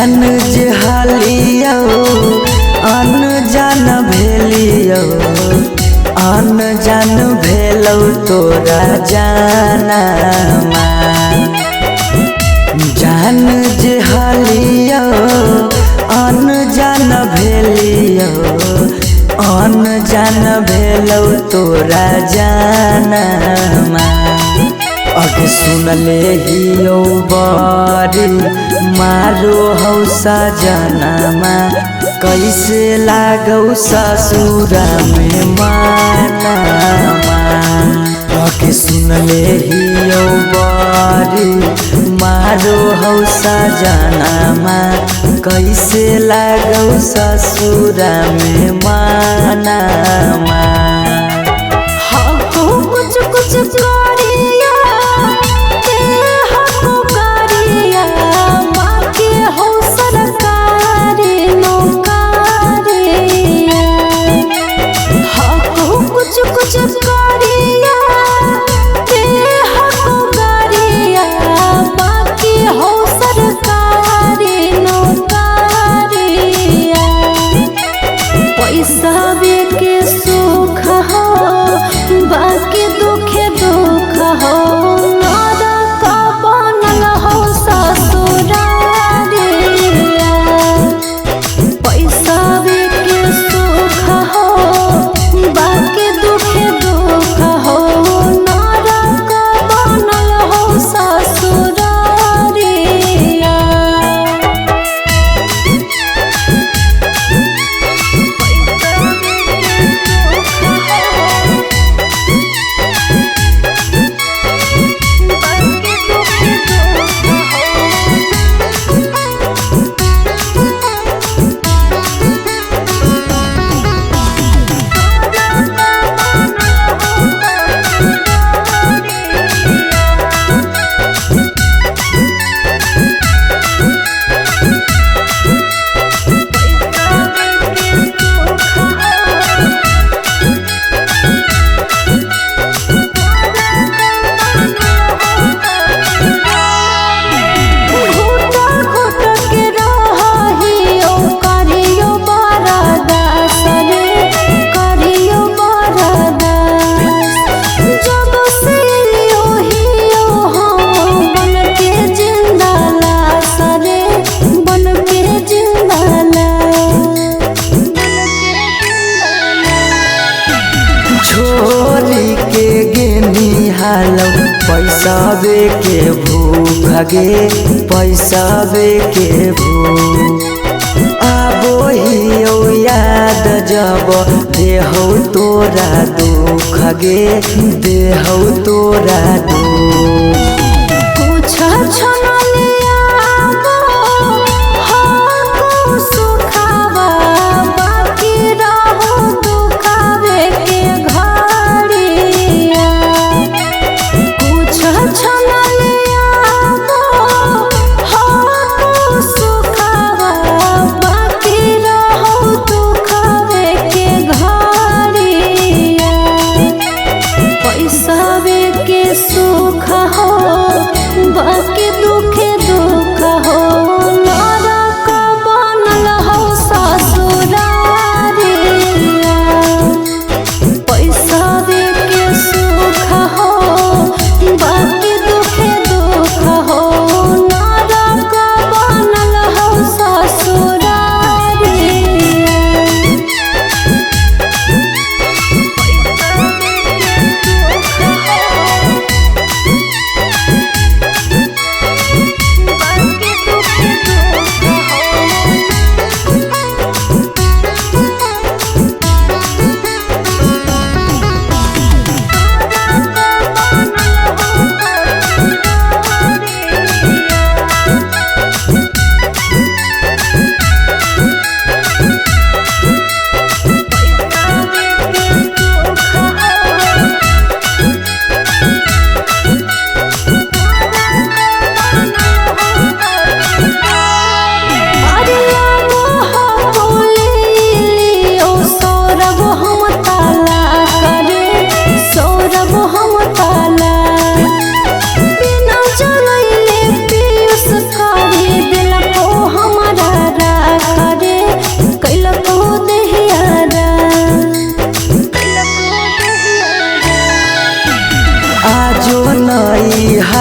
जान जे हालियो अनजान भेलियो अनजान भेलौ तोरा जानमा जान जे हालियो अनजान भेलियो अनजान भेलौ तोरा जानमा अगे सुनले हियो बरी मारो हौ सजनमा कैसे लागौ ससुरा में मानमा अगे सुनले हियो बरी मारो हौ सजनमा कैसे लागौ ससुरा में मानमा कुछ कुछ छोरी के गेनी हालौ पैसाबे के भूख गे पैसाबे के भूख आबो हियो याद जब देहौ तोरा दुख गे देहौ तोरा दुख कुछ सुख हो बाकी दुख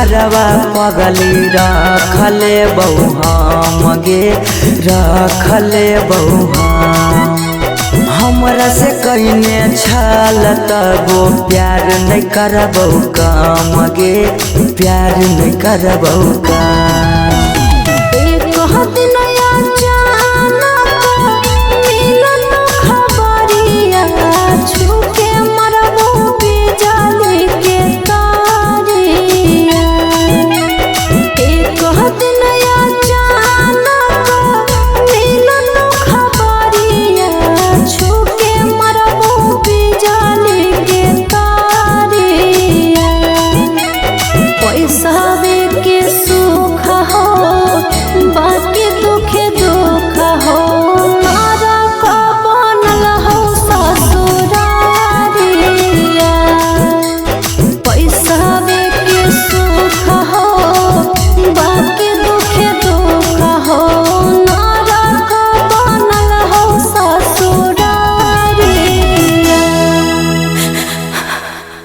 घरवा पगली रखले बहु हम गे रखले बहु हमरा से कइने छल तबो प्यार नहीं करबौ काम गे प्यार नहीं करबौ काम।